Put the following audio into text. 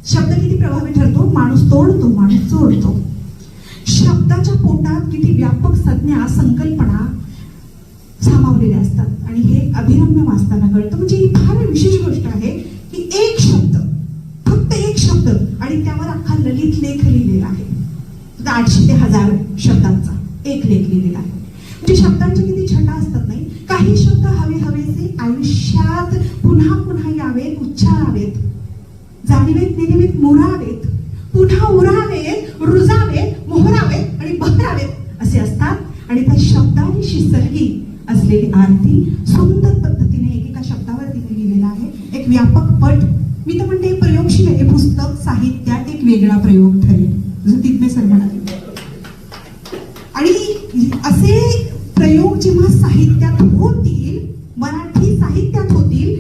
शब्द किती प्रभावी ठरतो, माणूस तोडतो माणूस जोडतो. शब्दाच्या पोटात किती व्यापक संज्ञा संकल्पना सामावलेल्या असतात आणि हे अभिरम्य वाचताना कळतं. म्हणजे ही फार विशेष गोष्ट आहे की एक शब्द, फक्त एक शब्द आणि त्यावर अख्खा ललित लेख लिहिलेला आहे. 800 ते 1000 शब्दांचा एक लेख लिहिलेला आहे. म्हणजे शब्दांच्या किती छटा असतात नाही. काही शब्द हवेसे आयुष्यात पुन्हा पुन्हा यावेत, उच्चारावेत, जाणीवेत निरीवेत मोरावेत, पुन्हा उरावेत, रुजावेत, मोहरावेत आणि बहरावेत असे असतात. आणि त्या शब्दांशी सलगी असलेली आरती सुंदर पद्धतीने एकेका शब्दावर तिने लिहिलेला आहे. एक व्यापक पट. मी तर म्हणते प्रयोगशील हे पुस्तक साहित्यात एक वेगळा प्रयोग ठरेल, जसं तिथमे सर म्हणाले. आणि असे प्रयोग जेव्हा साहित्यात होतील, मराठी साहित्यात होतील,